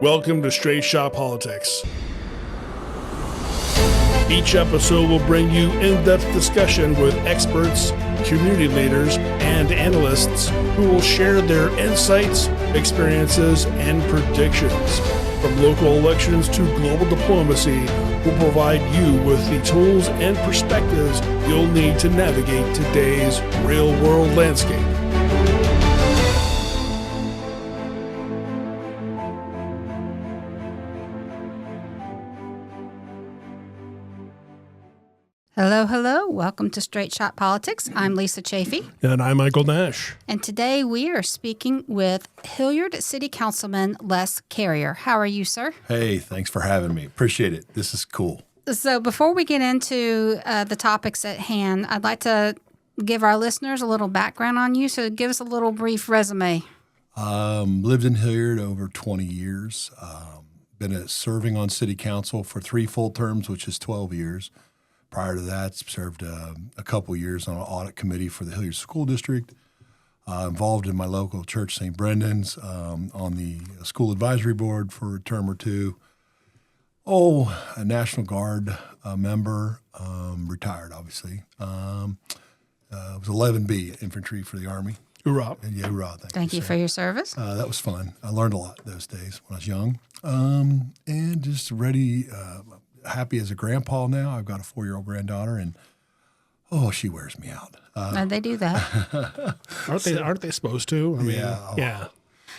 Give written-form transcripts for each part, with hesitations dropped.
Welcome to Straight Shot Politics. Each episode will bring you in-depth discussion with experts, community leaders, and analysts who will share their insights, experiences, and predictions. From local elections to global diplomacy, we'll provide you with the tools and perspectives you'll need to navigate today's real-world landscape. Hello. Welcome to Straight Shot Politics. I'm Lisa Chafee. And I'm Michael Nash. And today we are speaking with Hilliard City Councilman Les Carrier. How are you, sir? Hey, thanks for having me. Appreciate it. This is cool. So before we get into the topics at hand, I'd like to give our listeners a little background on you. So give us a little brief resume. Lived in Hilliard over 20 years. Been serving on city council for 3 full terms, which is 12 years. Prior to that, served a couple years on an audit committee for the Hilliard School District. Involved in my local church, St. Brendan's, on the school advisory board for a term or two. A National Guard member, retired, obviously. Was 11B infantry for the Army. Hoorah. Yeah, hoorah. Thank you for your service. That was fun. I learned a lot those days when I was young. And just ready, happy as a grandpa now. I've got a 4-year-old granddaughter, and she wears me out. And they do that. Aren't they supposed to? I mean, yeah.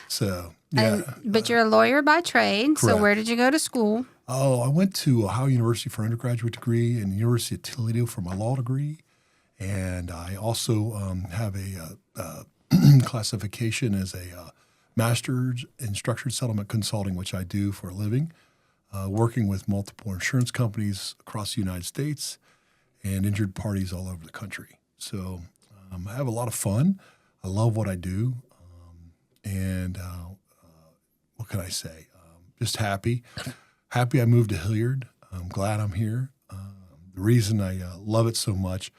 So, yeah. But you're a lawyer by trade. Correct. So where did you go to school? I went to Ohio University for undergraduate degree and University of Toledo for my law degree. And I also have a classification as a master's in structured settlement consulting, which I do for a living. Working with multiple insurance companies across the United States and injured parties all over the country. So I have a lot of fun. I love what I do. What can I say? Just happy. Happy I moved to Hilliard. I'm glad I'm here. The reason I love it so much,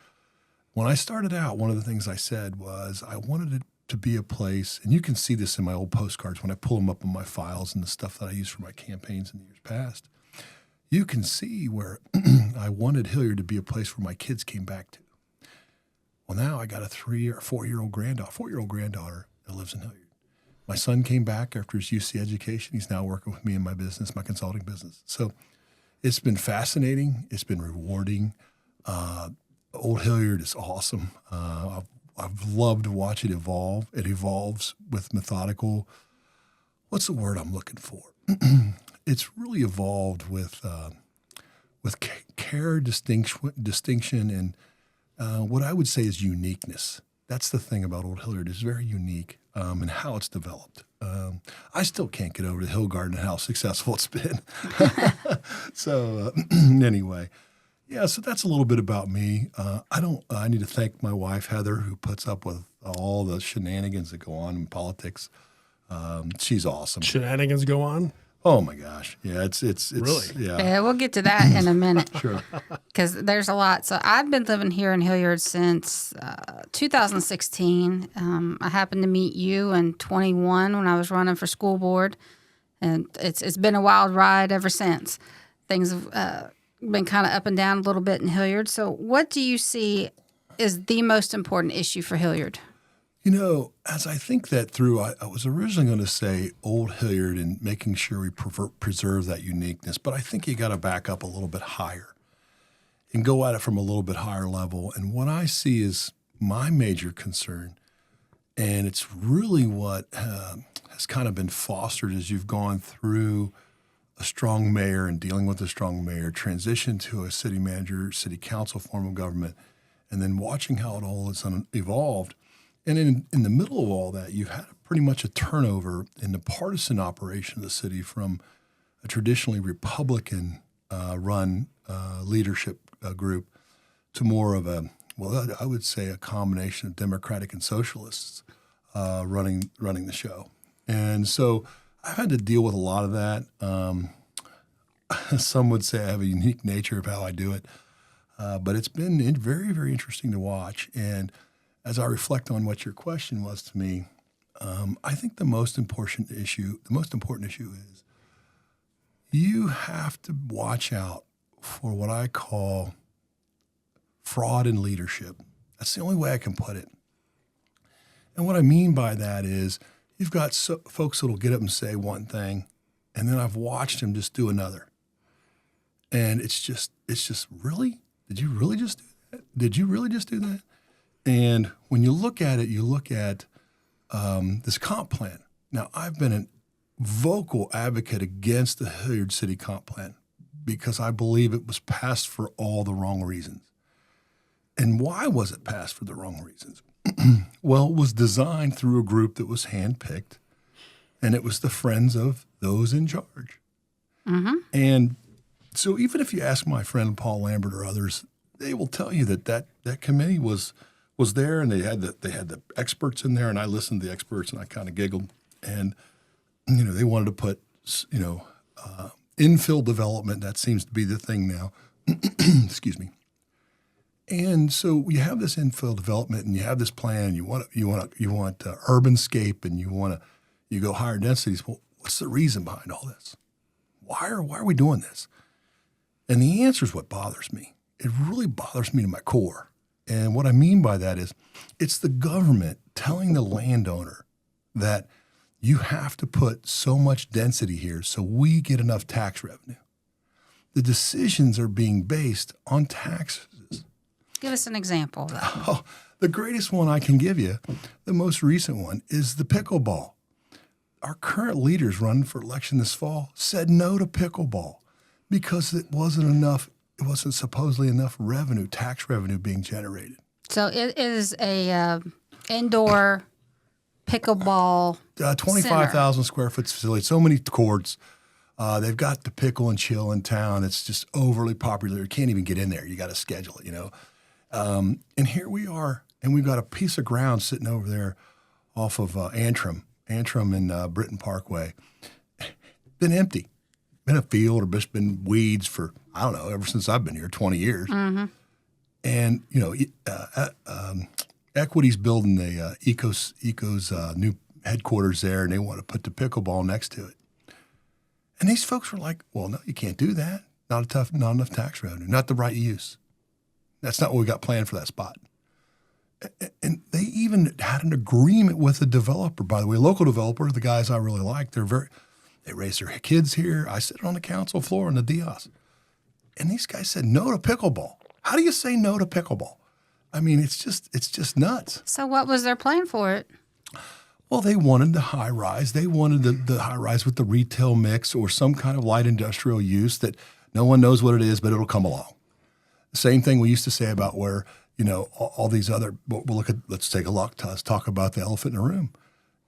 when I started out, one of the things I said was I wanted it to be a place, and you can see this in my old postcards when I pull them up in my files and the stuff that I use for my campaigns in the years past. You can see where I wanted Hilliard to be a place where my kids came back to. Well, now I got a 3 or 4-year-old granddaughter that lives in Hilliard. My son came back after his UC education. He's now working with me in my business, my consulting business. So it's been fascinating. It's been rewarding. Old Hilliard is awesome. I've loved to watch it evolve. It evolves with methodical. What's the word I'm looking for? It's really evolved with care, distinction, and what I would say is uniqueness. That's the thing about Old Hilliard. It's very unique in how it's developed. I still can't get over to Hill Garden and how successful it's been. So anyway. Yeah, so that's a little bit about me. I need to thank my wife, Heather, who puts up with all the shenanigans that go on in politics. She's awesome. Shenanigans go on? Oh my gosh. Yeah, it's really? Yeah, we'll get to that in a minute. Sure. Because there's a lot. So I've been living here in Hilliard since 2016. I happened to meet you in 21 when I was running for school board. And it's been a wild ride ever since. Things have been kind of up and down a little bit in Hilliard. So what do you see is the most important issue for Hilliard? You know, as I think that through, I was originally going to say Old Hilliard and making sure we preserve that uniqueness, but I think you got to back up a little bit higher and go at it from a little bit higher level. And what I see is my major concern, and it's really what has kind of been fostered as you've gone through a strong mayor and dealing with a strong mayor, transition to a city manager, city council form of government, and then watching how it all has evolved. And in the middle of all that, you've had pretty much a turnover in the partisan operation of the city from a traditionally Republican run leadership group to more of I would say a combination of Democratic and socialists running the show. And so I've had to deal with a lot of that. Some would say I have a unique nature of how I do it, but it's been very, very interesting to watch. And as I reflect on what your question was to me, I think the most important issue is you have to watch out for what I call fraud in leadership. That's the only way I can put it. And what I mean by that is you've got folks that will get up and say one thing, and then I've watched them just do another. And it's just really? Did you really just do that? Did you really just do that? And when you look at it, you look at this comp plan. Now, I've been a vocal advocate against the Hilliard City comp plan because I believe it was passed for all the wrong reasons. And why was it passed for the wrong reasons? Well, it was designed through a group that was handpicked, and it was the friends of those in charge. Mm-hmm. And so even if you ask my friend Paul Lambert or others, they will tell you that committee was there, and they had the experts in there, and I listened to the experts, and I kind of giggled. And, they wanted to put, infill development. That seems to be the thing now. Excuse me. And so you have this infill development, and you have this plan. You want urbanscape, and you go higher densities. Well, what's the reason behind all this? Why are we doing this? And the answer is what bothers me. It really bothers me to my core. And what I mean by that is it's the government telling the landowner that you have to put so much density here so we get enough tax revenue. The decisions are being based on taxes. Give us an example of that. Oh, the greatest one I can give you, the most recent one, is the pickleball. Our current leaders running for election this fall said no to pickleball because it wasn't supposedly enough revenue, tax revenue being generated. So it is a indoor pickleball 25,000 square foot facility, so many courts. They've got the pickle and chill in town. It's just overly popular. You can't even get in there. You got to schedule it, And here we are, and we've got a piece of ground sitting over there off of Antrim and Britton Parkway. Been empty. Been a field or just been weeds for, I don't know, ever since I've been here, 20 years. Mm-hmm. And, Equity's building the Eco's new headquarters there, and they want to put the pickleball next to it. And these folks were like, well, no, you can't do that. Not enough tax revenue, not the right use. That's not what we got planned for that spot. And they even had an agreement with the developer, by the way, a local developer, the guys I really like. They raise their kids here. I sit on the council floor in the Diaz. And these guys said no to pickleball. How do you say no to pickleball? I mean, it's just nuts. So what was their plan for it? Well, they wanted the high rise. They wanted the high rise with the retail mix or some kind of light industrial use that no one knows what it is, but it'll come along. The same thing we used to say about where, all these other, let's take a look, let's talk about the elephant in the room.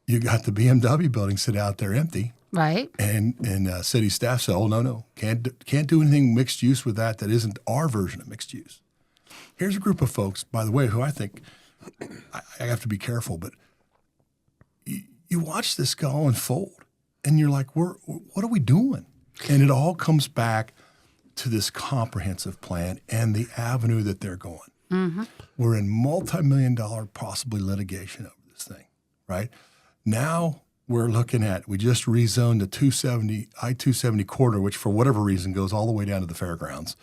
You got the BMW building sit out there empty. Right. And city staff say, oh, no, can't do anything mixed use with that isn't our version of mixed use. Here's a group of folks, by the way, who I think, I have to be careful, but you watch this go unfold, and you're like, what are we doing? And it all comes back to this comprehensive plan and the avenue that they're going. Mm-hmm. We're in multi-million-dollar possibly litigation over this thing, right? Now we're looking at, we just rezoned the I-270 corridor, which for whatever reason goes all the way down to the fairgrounds.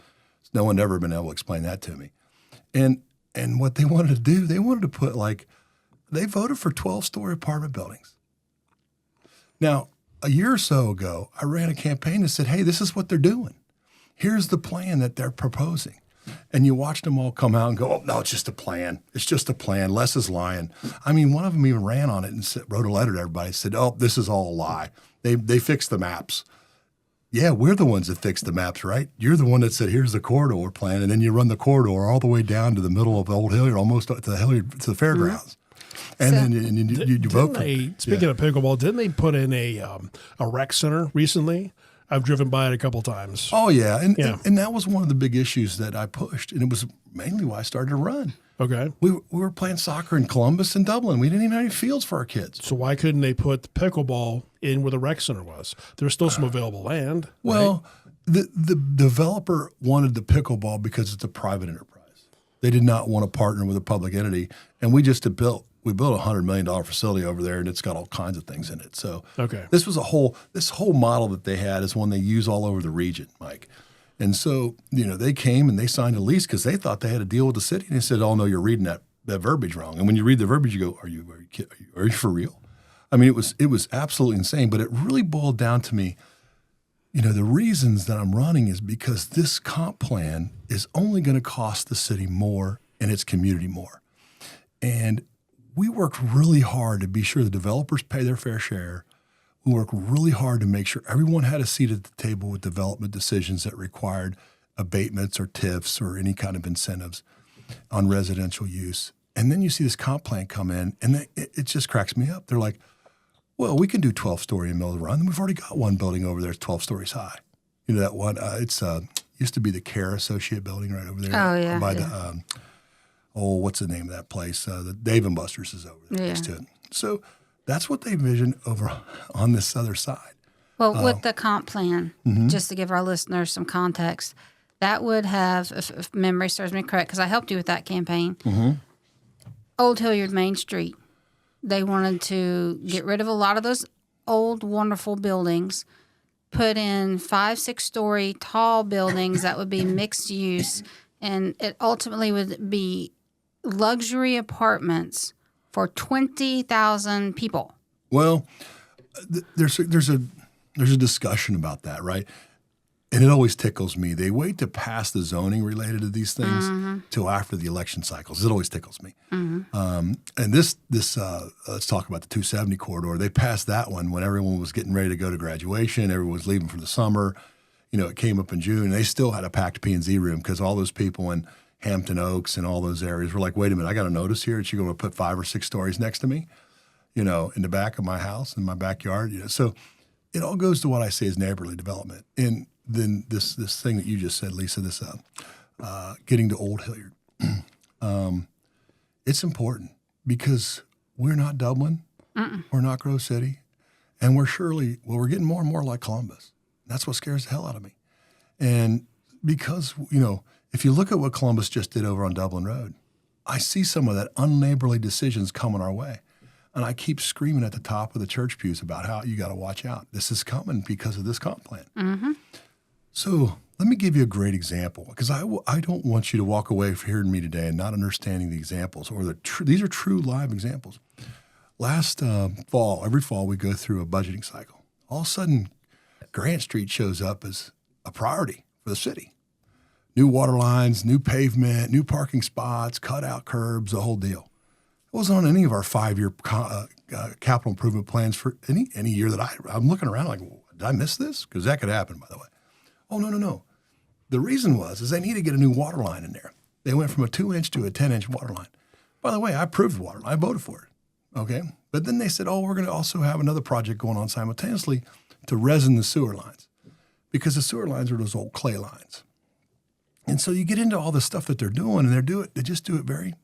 No one ever been able to explain that to me. And what they wanted to do, they wanted to put they voted for 12-story apartment buildings. Now, a year or so ago, I ran a campaign that said, hey, this is what they're doing. Here's the plan that they're proposing. And you watched them all come out and go, oh, no, it's just a plan. It's just a plan. Les is lying. I mean, one of them even ran on it and wrote a letter to everybody and said, oh, this is all a lie. They fixed the maps. Yeah, we're the ones that fixed the maps, right? You're the one that said, here's the corridor plan, and then you run the corridor all the way down to the middle of Old Hilliard, almost to the fairgrounds. And then you vote for it. Speaking of pickleball, didn't they put in a rec center recently? I've driven by it a couple times. Oh, yeah. And that was one of the big issues that I pushed, and it was mainly why I started to run. Okay. We were playing soccer in Columbus and Dublin. We didn't even have any fields for our kids. So why couldn't they put the pickleball in where the rec center was? There's still some available land. Well, right? the developer wanted the pickleball because it's a private enterprise. They did not want to partner with a public entity, and we just built we built $100 million facility over there, and it's got all kinds of things in it. So Okay. this whole model that they had is one they use all over the region, Mike. And so, they came and they signed a lease because they thought they had a deal with the city. And they said, oh, no, you're reading that verbiage wrong. And when you read the verbiage, you go, are you for real? I mean, it was absolutely insane. But it really boiled down to me, the reasons that I'm running is because this comp plan is only going to cost the city more and its community more. And we worked really hard to be sure the developers pay their fair share. We worked really hard to make sure everyone had a seat at the table with development decisions that required abatements or TIFs or any kind of incentives on residential use. And then you see this comp plan come in, and it just cracks me up. They're like, well, we can do 12-story in Mill Run. We've already got one building over there that's 12 stories high. That one, it's used to be the Care Associate building right over there. Oh, yeah. By the, what's the name of that place? The Dave & Buster's is over there next to it. So that's what they envision over on this other side. Well, with the comp plan, just to give our listeners some context, that would have, if memory serves me correct, because I helped you with that campaign, Old Hilliard Main Street. They wanted to get rid of a lot of those old, wonderful buildings, put in 5-6-story tall buildings that would be mixed use, and it ultimately would be luxury apartments for 20,000 people. Well, there's a discussion about that, right? And it always tickles me. They wait to pass the zoning related to these things till after the election cycles. It always tickles me. And this let's talk about the 270 corridor. They passed that one when everyone was getting ready to go to graduation. Everyone was leaving for the summer. It came up in June. And they still had a packed P&Z room because all those people in Hampton Oaks and all those areas were like, wait a minute, I got a notice here that you're going to put 5 or 6 stories next to me, in the back of my house, in my backyard. So it all goes to what I say is neighborly development. And then this thing that you just said, Lisa, this getting to Old Hilliard. It's important because we're not Dublin, we're not Grove City, and we're getting more and more like Columbus. That's what scares the hell out of me. And because, if you look at what Columbus just did over on Dublin Road, I see some of that unneighborly decisions coming our way. And I keep screaming at the top of the church pews about how you got to watch out. This is coming because of this comp plan. So let me give you a great example, because I don't want you to walk away from hearing me today and not understanding the examples, or these are true live examples. Last fall, every fall we go through a budgeting cycle. All of a sudden, Grant Street shows up as a priority for the city. New water lines, new pavement, new parking spots, cut out curbs, the whole deal. It wasn't on any of our 5-year capital improvement plans for any year that I'm looking around like, well, did I miss this? Because that could happen, by the way. Oh, no. The reason is they need to get a new water line in there. They went from a 2-inch to a 10-inch water line. By the way, I approved the water line. I voted for it. Okay. But then they said, we're going to also have another project going on simultaneously to resin the sewer lines, because the sewer lines are those old clay lines. And so you get into all the stuff that they're doing, and they just do it very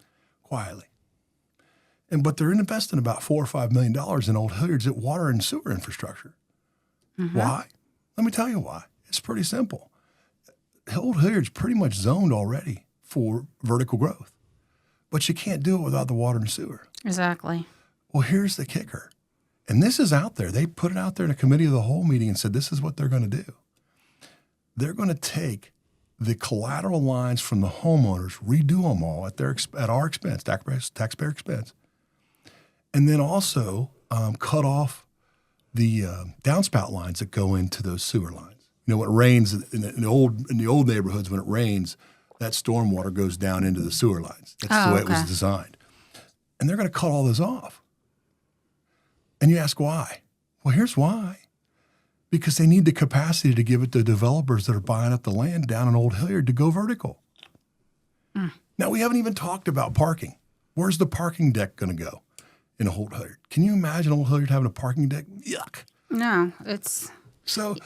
quietly. But they're investing about $4 or $5 million in Old Hilliard's water and sewer infrastructure. Why? Let me tell you why. It's pretty simple. Old Hilliard's pretty much zoned already for vertical growth, but you can't do it without the water and sewer. Exactly. Well, here's the kicker. And this is out there. They put it out there in a committee of the whole meeting and said, this is what they're going to do. They're going to take the collateral lines from the homeowners, redo them all at our expense, taxpayer expense, and then also cut off the downspout lines that go into those sewer lines. When it rains in the old neighborhoods, when it rains, that stormwater goes down into the sewer lines. That's the way it was designed. And they're going to cut all those off. And you ask why? Well, here's why. Because they need the capacity to give it to developers that are buying up the land down in Old Hilliard to go vertical. Now, we haven't even talked about parking. Where's the parking deck going to go in Old Hilliard? Can you imagine Old Hilliard having a parking deck? Yuck. No, it's... So,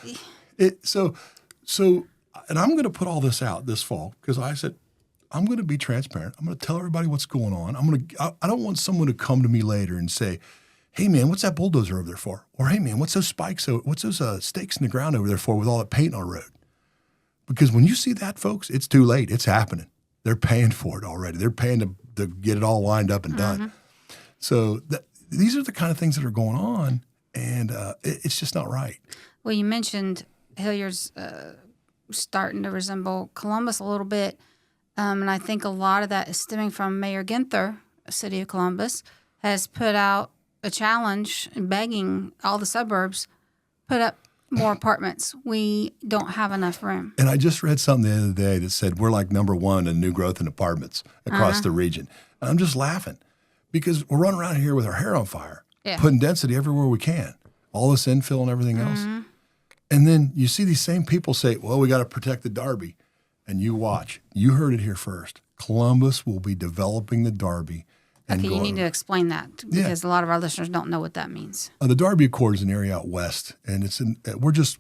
and I'm going to put all this out this fall because I said, I'm going to be transparent. I'm going to tell everybody what's going on. I don't want someone to come to me later and say, hey, man, what's that bulldozer over there for? Or, hey, man, what's those stakes in the ground over there for with all that paint on the road? Because when you see that, folks, it's too late. It's happening. They're paying for it already. They're paying to get it all lined up and done. So these are the kind of things that are going on, and it's just not right. Well, you mentioned Hilliard's starting to resemble Columbus a little bit, and I think a lot of that is stemming from Mayor Ginther, City of Columbus, has put out a challenge begging all the suburbs, put up more apartments. We don't have enough room. And I just read something the other day that said we're like number one in new growth in apartments across the region. I'm just laughing because we're running around here with our hair on fire, putting density everywhere we can, all this infill and everything else. And then you see these same people say, well, we got to protect the Darby. And you watch. You heard it here first. Columbus will be developing the Darby. Okay, you need to explain that because a lot of our listeners don't know what that means. The Darby Accord is an area out west, and we're just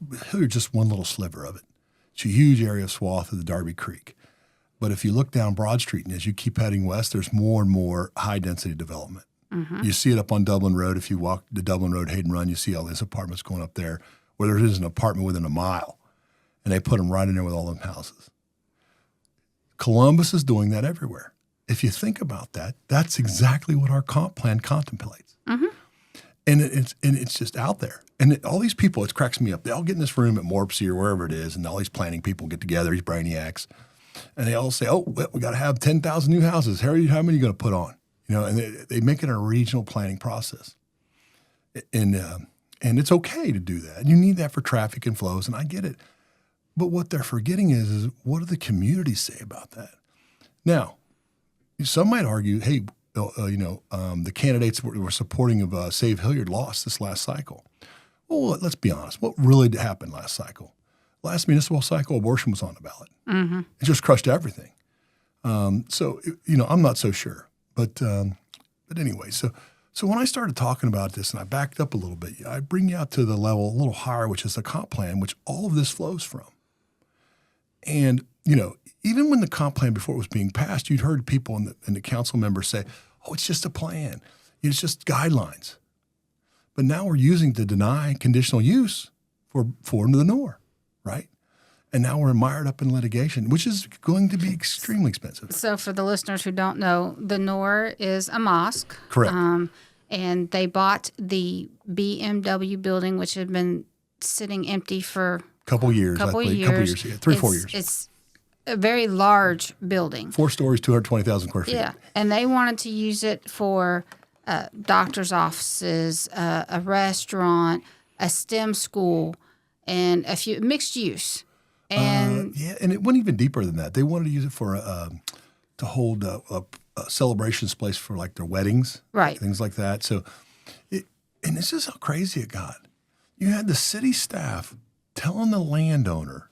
one little sliver of it. It's a huge area of swath of the Darby Creek. But if you look down Broad Street and as you keep heading west, there's more and more high-density development. You see it up on Dublin Road. If you walk the Dublin Road, Hayden Run, you see all these apartments going up there where there is an apartment within a mile, and they put them right in there with all them houses. Columbus is doing that everywhere. If you think about that, that's exactly what our comp plan contemplates. And it's just out there. And all these people, it cracks me up. They all get in this room at Morpsey or wherever it is, and all these planning people get together, these brainiacs, and they all say, oh, we got to have 10,000 new houses. How many are you going to put on? And they make it a regional planning process. And it's okay to do that. You need that for traffic and flows, and I get it. But what they're forgetting is what do the communities say about that? Now, some might argue, hey, the candidates were supporting of Save Hilliard lost this last cycle. Well, let's be honest. What really happened last cycle? Last municipal cycle, abortion was on the ballot. It just crushed everything. So I'm not so sure. But anyway, so when I started talking about this and I backed up a little bit, I bring you out to the level a little higher, which is the comp plan, which all of this flows from. And, even when the comp plan before it was being passed, you'd heard people and the council members say, oh, it's just a plan. It's just guidelines. But now we're using to deny conditional use for the NOR, right? And now we're mired up in litigation, which is going to be extremely expensive. So for the listeners who don't know, the NOR is a mosque. Correct. And they bought the BMW building, which had been sitting empty for couple years, 4 years. It's a very large building. 4 stories, 220,000 square feet. Yeah, and they wanted to use it for doctor's offices, a restaurant, a STEM school, and a few mixed use. And and it went even deeper than that. They wanted to use it for to hold a celebrations place for like their weddings, right? Things like that. So, and this is how crazy it got. You had the city staff telling the landowner,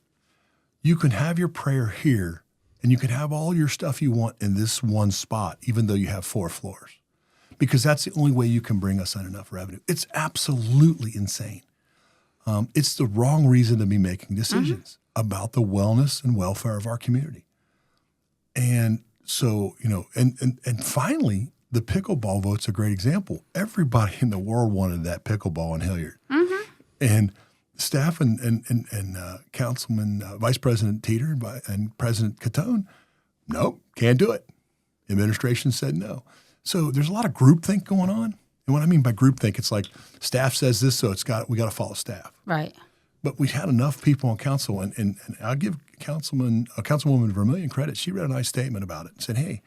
you can have your prayer here and you can have all your stuff you want in this one spot, even though you have 4 floors, because that's the only way you can bring us in enough revenue. It's absolutely insane. It's the wrong reason to be making decisions about the wellness and welfare of our community. And so, and finally, the pickleball vote's a great example. Everybody in the world wanted that pickleball in Hilliard. And staff and Councilman, Vice President Teeter and President Catone, nope, can't do it. Administration said no. So there's a lot of groupthink going on. And what I mean by groupthink, it's like staff says this, so we got to follow staff. Right. But we had enough people on council, and I'll give Councilwoman Vermillion credit. She read a nice statement about it and said, hey,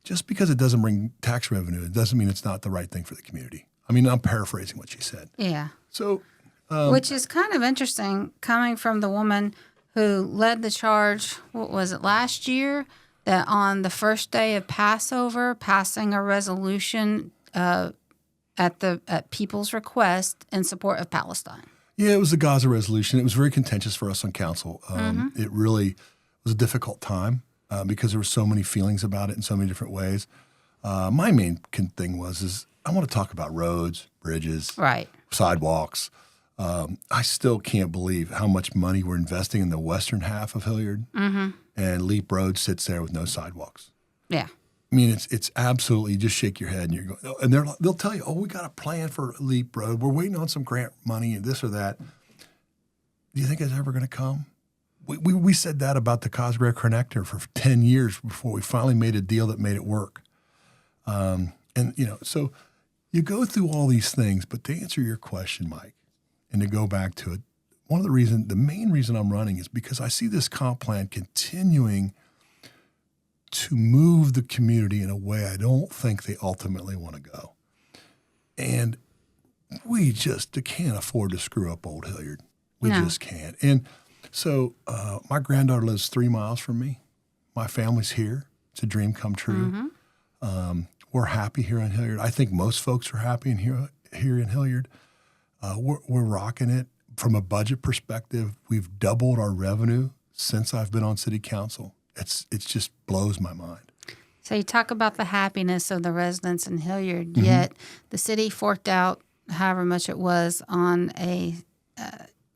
just because it doesn't bring tax revenue, it doesn't mean it's not the right thing for the community. I mean, I'm paraphrasing what she said. Yeah. So, which is kind of interesting coming from the woman who led the charge, what was it, last year, that on the first day of Passover, passing a resolution at people's request in support of Palestine. Yeah, it was the Gaza resolution. It was very contentious for us on council. It really was a difficult time because there were so many feelings about it in so many different ways. My main thing is I want to talk about roads, bridges, right, sidewalks. I still can't believe how much money we're investing in the western half of Hilliard, and Leap Road sits there with no sidewalks. Yeah. I mean, it's absolutely, you just shake your head and you're going, and they'll tell you, oh, we got a plan for Leap Road. We're waiting on some grant money and this or that. Do you think it's ever going to come? We said that about the Cosgrave Connector for 10 years before we finally made a deal that made it work. And And, so you go through all these things, but to answer your question, Mike, and to go back to it, the main reason I'm running is because I see this comp plan continuing to move the community in a way I don't think they ultimately want to go. And we just can't afford to screw up Old Hilliard. We just can't. And so my granddaughter lives 3 miles from me. My family's here. It's a dream come true. We're happy here in Hilliard. I think most folks are happy here in Hilliard. We're rocking it. From a budget perspective, we've doubled our revenue since I've been on city council. It just blows my mind. So you talk about the happiness of the residents in Hilliard, yet the city forked out however much it was on a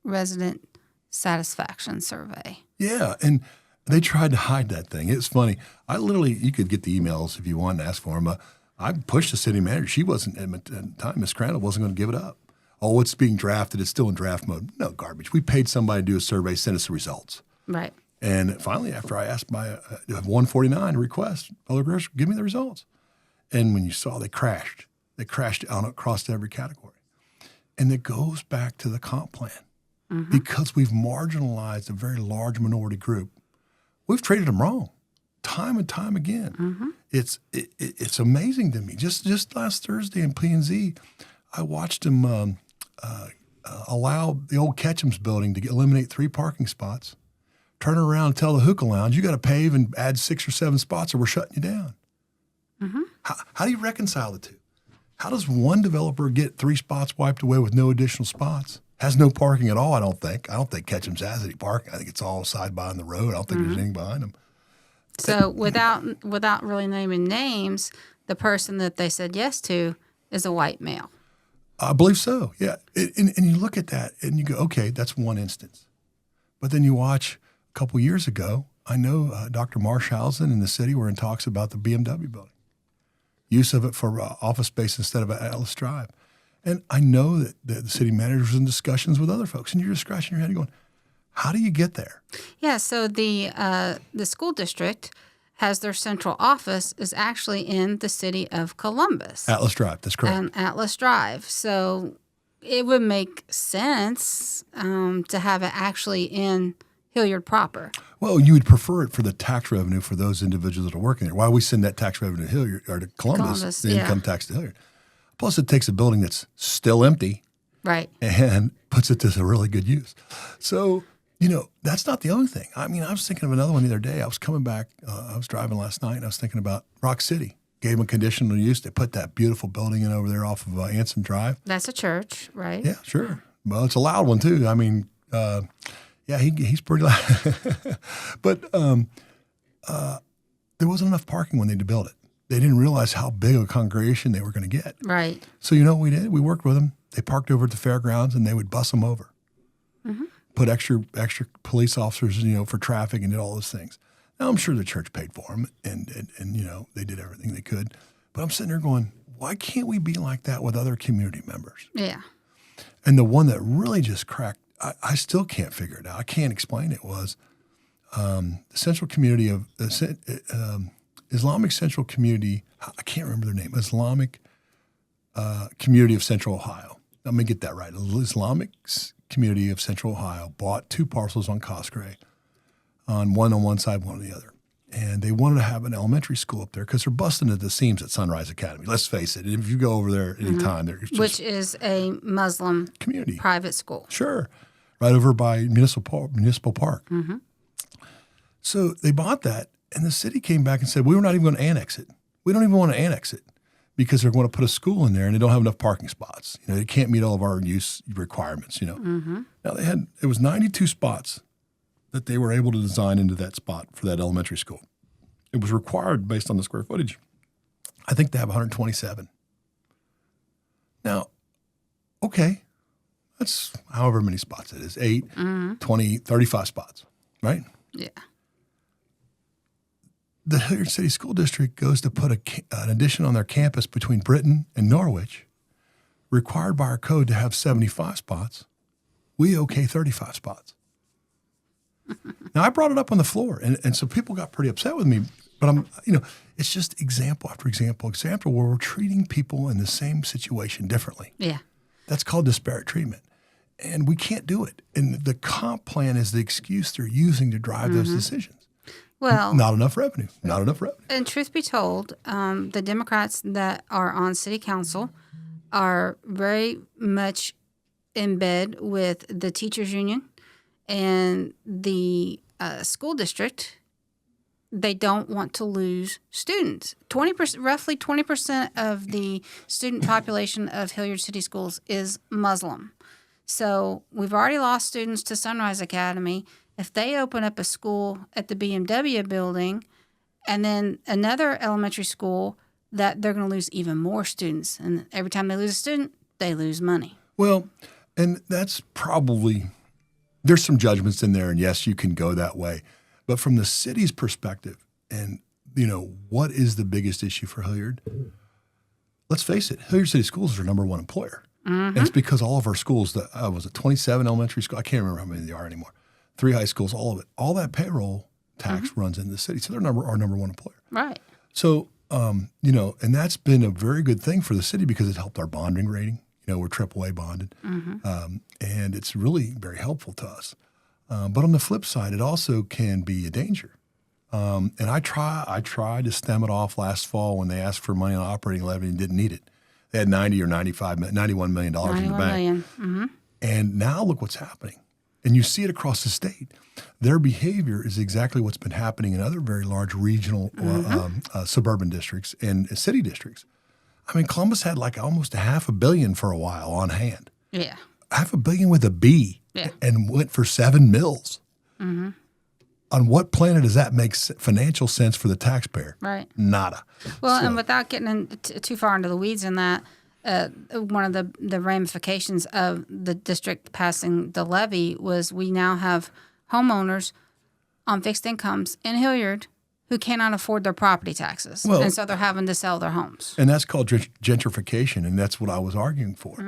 resident satisfaction survey. Yeah, and they tried to hide that thing. It's funny. You could get the emails if you want and ask for them. I pushed the city manager. She wasn't, at the time, Ms. Crandall wasn't going to give it up. Oh, it's being drafted. It's still in draft mode. No, garbage. We paid somebody to do a survey, send us the results. Right. And finally, after I asked my 149 request, Public Works, give me the results. And when you saw they crashed across every category. And it goes back to the comp plan. Because we've marginalized a very large minority group, we've treated them wrong time and time again. It's amazing to me. Just last Thursday in P&Z, I watched them allow the old Ketchum's building to eliminate 3 parking spots, turn around and tell the hookah lounge, you got to pave and add 6 or 7 spots or we're shutting you down. How do you reconcile the two? How does one developer get 3 spots wiped away with no additional spots? Has no parking at all, I don't think. I don't think Ketchum's has any parking. I think it's all side behind the road. I don't think there's anything behind them. So without really naming names, the person that they said yes to is a white male. I believe so, yeah. And you look at that and you go, okay, that's one instance. But then you watch a couple years ago, I know Dr. Marshausen in the city were in talks about the BMW building, use of it for office space instead of Atlas Drive. And I know that the city manager was in discussions with other folks, and you're just scratching your head going, how do you get there? Yeah, so the school district has their central office is actually in the city of Columbus. Atlas Drive, that's correct. Atlas Drive. So it would make sense to have it actually in Hilliard proper. Well, you would prefer it for the tax revenue for those individuals that are working there. Why we send that tax revenue to Hilliard or to Columbus, the income tax to Hilliard. Plus, it takes a building that's still empty, right, and puts it to a really good use. So, that's not the only thing. I mean, I was thinking of another one the other day. I was coming back. I was driving last night, and I was thinking about Rock City. Gave them a conditional use. They put that beautiful building in over there off of Anson Drive. That's a church, right? Yeah, sure. Well, it's a loud one too. I mean, he's pretty loud. But there wasn't enough parking when they built it. They didn't realize how big of a congregation they were going to get. Right. So you know what we did? We worked with them. They parked over at the fairgrounds, and they would bus them over. Put extra police officers, for traffic and did all those things. Now, I'm sure the church paid for them, and they did everything they could. But I'm sitting there going, why can't we be like that with other community members? Yeah. And the one that really just cracked, I still can't figure it out. I can't explain it, was the Central Community of Islamic Central Community. I can't remember their name. Islamic Community of Central Ohio. Let me get that right. Islamic Community of Central Ohio bought 2 parcels on Coscray, one on one side, one on the other. And they wanted to have an elementary school up there because they're busting at the seams at Sunrise Academy. Let's face it. If you go over there anytime, there's just which is a Muslim community private school. Sure. Right over by Municipal Park. So they bought that, and the city came back and said, we were not even going to annex it. We don't even want to annex it because they're going to put a school in there and they don't have enough parking spots. They can't meet all of our use requirements, Now it was 92 spots that they were able to design into that spot for that elementary school. It was required based on the square footage. I think they have 127. Now, okay, that's however many spots it is, 8, 20, 35 spots, right? Yeah. The Hilliard City School District goes to put an addition on their campus between Britain and Norwich, required by our code to have 75 spots. We okay 35 spots. Now, I brought it up on the floor, and so people got pretty upset with me. But It's just example after example where we're treating people in the same situation differently. Yeah. That's called disparate treatment. And we can't do it. And the comp plan is the excuse they're using to drive those decisions. Well, Not enough revenue. Not enough revenue. and truth be told, the Democrats that are on city council are very much in bed with the teachers union and the school district. They don't want to lose students. 20%, roughly 20% of the student population of Hilliard City Schools is Muslim. So we've already lost students to Sunrise Academy. If they open up a school at the BMW building and then another elementary school, that they're going to lose even more students. And every time they lose a student, they lose money. Well, and that's probably, there's some judgments in there, and yes, you can go that way. But from the city's perspective, and what is the biggest issue for Hilliard? Let's face it, Hilliard City Schools is our number one employer. And it's because all of our schools, was it 27 elementary schools? I can't remember how many there are anymore. 3 high schools, all of it. All that payroll tax runs into the city. So they're our number one employer. Right. So, and that's been a very good thing for the city because it helped our bonding rating. We're AAA bonded. And it's really very helpful to us. But on the flip side, it also can be a danger. And I tried to stem it off last fall when they asked for money on operating levy and didn't need it. They had $91 million in the bank. And now look what's happening. And you see it across the state. Their behavior is exactly what's been happening in other very large regional suburban districts and city districts. I mean, Columbus had like almost $500 million for a while on hand. Yeah. $500 million with a B. Yeah. And went for 7 mills. On what planet does that make financial sense for the taxpayer? Right. Nada. Well, and without getting too far into the weeds in that, one of the ramifications of the district passing the levy was we now have homeowners on fixed incomes in Hilliard who cannot afford their property taxes. Well, and so they're having to sell their homes. And that's called gentrification, and that's what I was arguing for.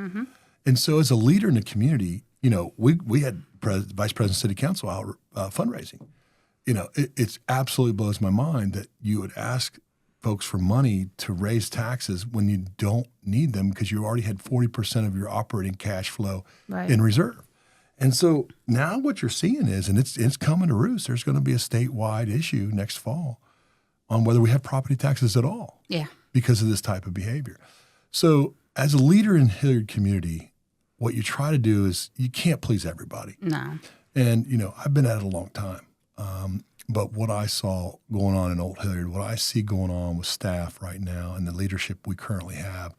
And so as a leader in the community, we had Vice President City Council out fundraising. It absolutely blows my mind that you would ask folks for money to raise taxes when you don't need them because you already had 40% of your operating cash flow in reserve. And so now what you're seeing is, and it's coming to roost, there's going to be a statewide issue next fall on whether we have property taxes at all because of this type of behavior. So as a leader in Hilliard community, what you try to do is you can't please everybody. No. And, I've been at it a long time. But what I saw going on in Old Hilliard, what I see going on with staff right now and the leadership we currently have,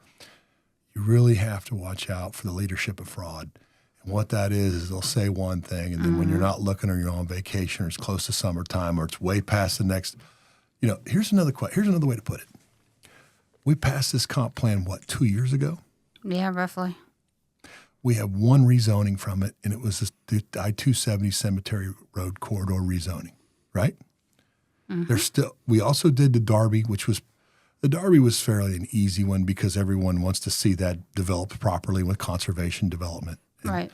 you really have to watch out for the leadership of fraud. And what that is they'll say one thing, and then when you're not looking or you're on vacation or it's close to summertime or it's way past the next, here's another way to put it. We passed this comp plan, 2 years ago? Yeah, roughly. We have one rezoning from it, and it was the I-270 Cemetery Road corridor rezoning, right? We also did the Darby, the Darby was fairly an easy one because everyone wants to see that developed properly with conservation development. And, Right.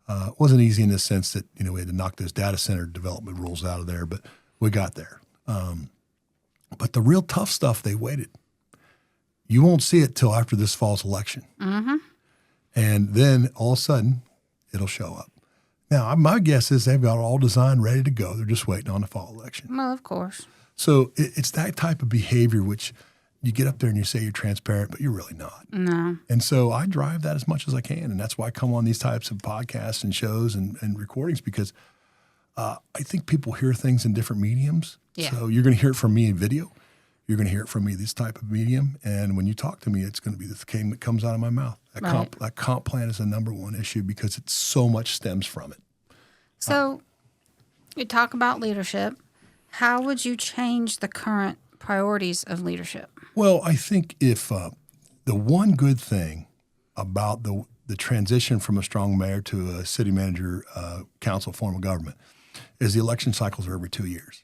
it wasn't easy in the sense that, we had to knock those data center development rules out of there, but we got there. But the real tough stuff, they waited. You won't see it till after this fall's election. And then all of a sudden, it'll show up. Now, my guess is they've got it all designed, ready to go. They're just waiting on the fall election. Well, of course. So it's that type of behavior which you get up there and you say you're transparent, but you're really not. No. And so I drive that as much as I can. And that's why I come on these types of podcasts and shows and recordings because I think people hear things in different mediums. Yeah. So you're going to hear it from me in video. You're going to hear it from me this type of medium. And when you talk to me, it's going to be the thing that comes out of my mouth. That comp plan is the number one issue because it's so much stems from it. So you talk about leadership. How would you change the current priorities of leadership? Well, I think if the one good thing about the transition from a strong mayor to a city manager council form of government is the election cycles are every 2 years.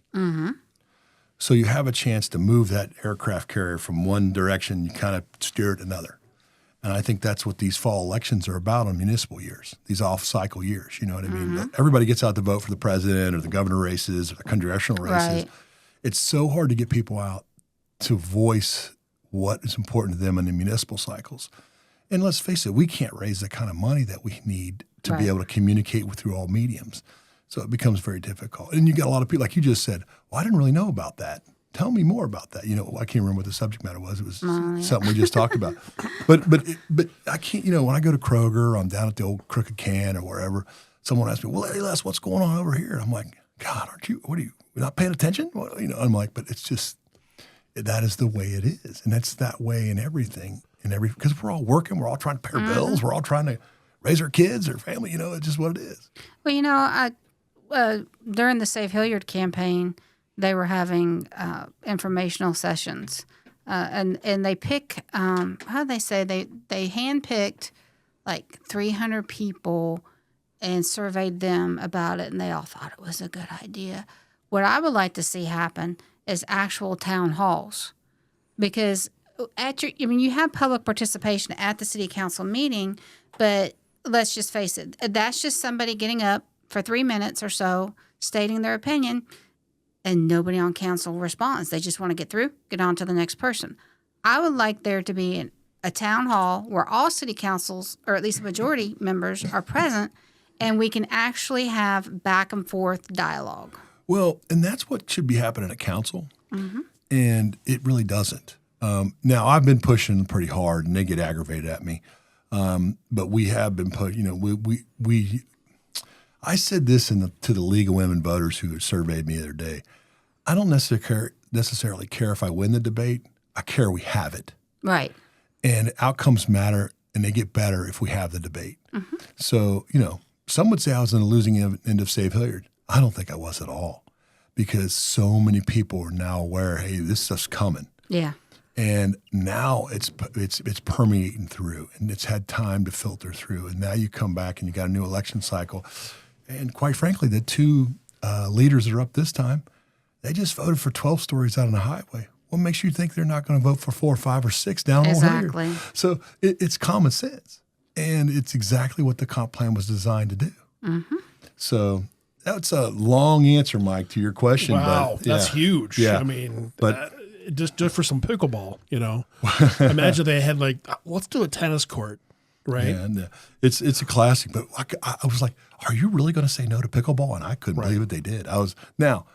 So you have a chance to move that aircraft carrier from one direction, you kind of steer it another. And I think that's what these fall elections are about on municipal years, these off-cycle years. You know what I mean? Everybody gets out to vote for the president or the governor races or the congressional races. Right. It's so hard to get people out to voice what is important to them in the municipal cycles. And let's face it, we can't raise the kind of money that we need to be able to communicate through all mediums. So it becomes very difficult. And you got a lot of people, like you just said, well, I didn't really know about that. Tell me more about that. I can't remember what the subject matter was. It was something we just talked about. But I can't, when I go to Kroger, I'm down at the old Crooked Can or wherever, someone asks me, well, hey, Les, what's going on over here? I'm like, God, what are you not paying attention? I'm like, but it's just, that is the way it is. And that's that way in everything. Because we're all working, we're all trying to pay our bills, we're all trying to raise our kids, our family, it's just what it is. Well, during the Save Hilliard campaign, they were having informational sessions, and they pick how do they say they handpicked like 300 people and surveyed them about it, and they all thought it was a good idea. What I would like to see happen is actual town halls, because you have public participation at the city council meeting, but let's just face it, that's just somebody getting up for 3 minutes or so, stating their opinion, and nobody on council responds. They just want to get through, get on to the next person. I would like there to be a town hall where all city councils, or at least majority members, are present, and we can actually have back and forth dialogue. Well, and that's what should be happening at council, and it really doesn't. Now, I've been pushing pretty hard, and they get aggravated at me. But we have been I said this to the League of Women Voters who surveyed me the other day. I don't necessarily care if I win the debate. I care we have it. Right. And outcomes matter, and they get better if we have the debate. So, some would say I was on the losing end of Save Hilliard. I don't think I was at all, because so many people are now aware, hey, this stuff's coming. Yeah. And now it's permeating through, and it's had time to filter through. And now you come back and you got a new election cycle. And quite frankly, the two leaders that are up this time, they just voted for 12 stories out on the highway. What makes you think they're not going to vote for 4 or 5 or 6 down on Exactly. here? So it's common sense. And it's exactly what the comp plan was designed to do. So that's a long answer, Mike, to your question. Wow, but, that's huge. Yeah. I mean, But just for some pickleball, Imagine they had let's do a tennis court, right? Yeah, and it's a classic. But I was like, are you really going to say no to pickleball? And I couldn't believe it. They did. Now,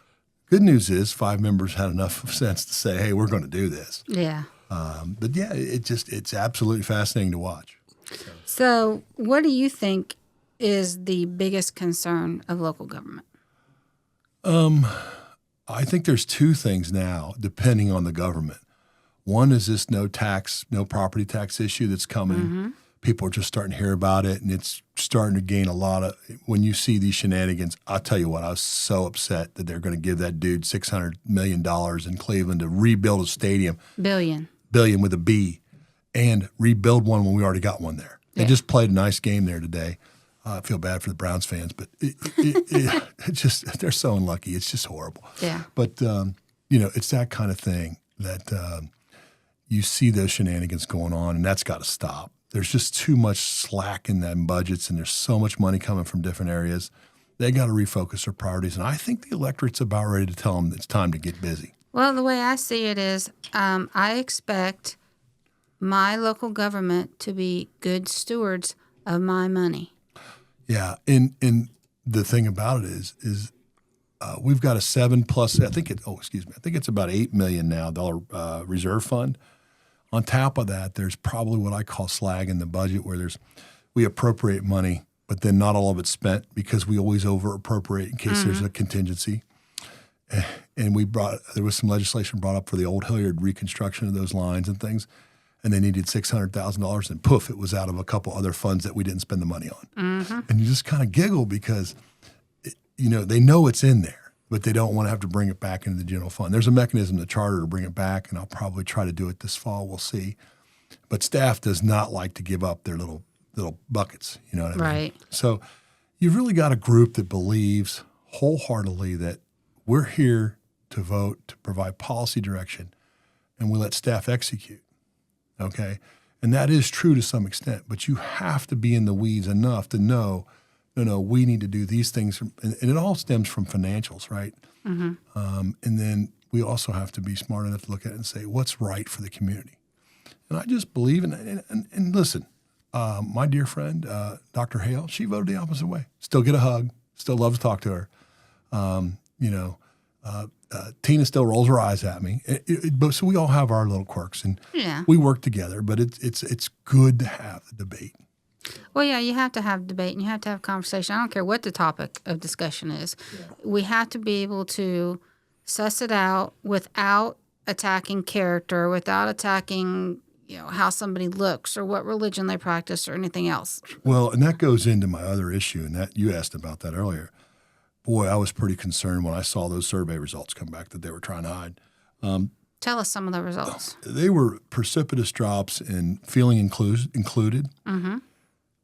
good news is 5 members had enough sense to say, hey, we're going to do this. Yeah. But yeah, it's absolutely fascinating to watch. So what do you think is the biggest concern of local government? I think there's 2 things now, depending on the government. One is this no property tax issue that's coming. People are just starting to hear about it, and it's starting to gain a lot of, when you see these shenanigans, I'll tell you what, I was so upset that they're going to give that dude $600 million in Cleveland to rebuild a stadium. Billion with a B, and rebuild one when we already got one there. They just played a nice game there today. I feel bad for the Browns fans, but it just, they're so unlucky. It's just horrible. Yeah. But, it's that kind of thing that you see those shenanigans going on, and that's got to stop. There's just too much slack in them budgets, and there's so much money coming from different areas. They got to refocus their priorities, and I think the electorate's about ready to tell them it's time to get busy. Well, the way I see it is I expect my local government to be good stewards of my money. Yeah, and the thing about it is we've got a 7+. I think it's about $8 million now reserve fund. On top of that, there's probably what I call slag in the budget, where we appropriate money, but then not all of it's spent because we always over appropriate in case there's a contingency. And there was some legislation brought up for the old Hilliard reconstruction of those lines and things, and they needed $600,000, and poof, it was out of a couple other funds that we didn't spend the money on. And you just kind of giggle because, they know it's in there, but they don't want to have to bring it back into the general fund. There's a mechanism in the charter to bring it back, and I'll probably try to do it this fall. We'll see. But staff does not like to give up their little buckets. You know what I mean? Right. So you've really got a group that believes wholeheartedly that we're here to vote, to provide policy direction, and we let staff execute. Okay? And that is true to some extent, but you have to be in the weeds enough to know, we need to do these things. And it all stems from financials, right? And then we also have to be smart enough to look at it and say, what's right for the community? And I just believe and listen, my dear friend, Dr. Hale, she voted the opposite way. Still get a hug, still love to talk to her. Tina still rolls her eyes at me. But so we all have our little quirks, and we work together. But it's good to have the debate. Well, yeah, you have to have debate and you have to have conversation. I don't care what the topic of discussion is. Yeah. We have to be able to suss it out without attacking character, without attacking, how somebody looks or what religion they practice or anything else. Well, and that goes into my other issue, and that you asked about that earlier. Boy, I was pretty concerned when I saw those survey results come back that they were trying to hide. Tell us some of the results. They were precipitous drops in feeling included. Mm-hmm.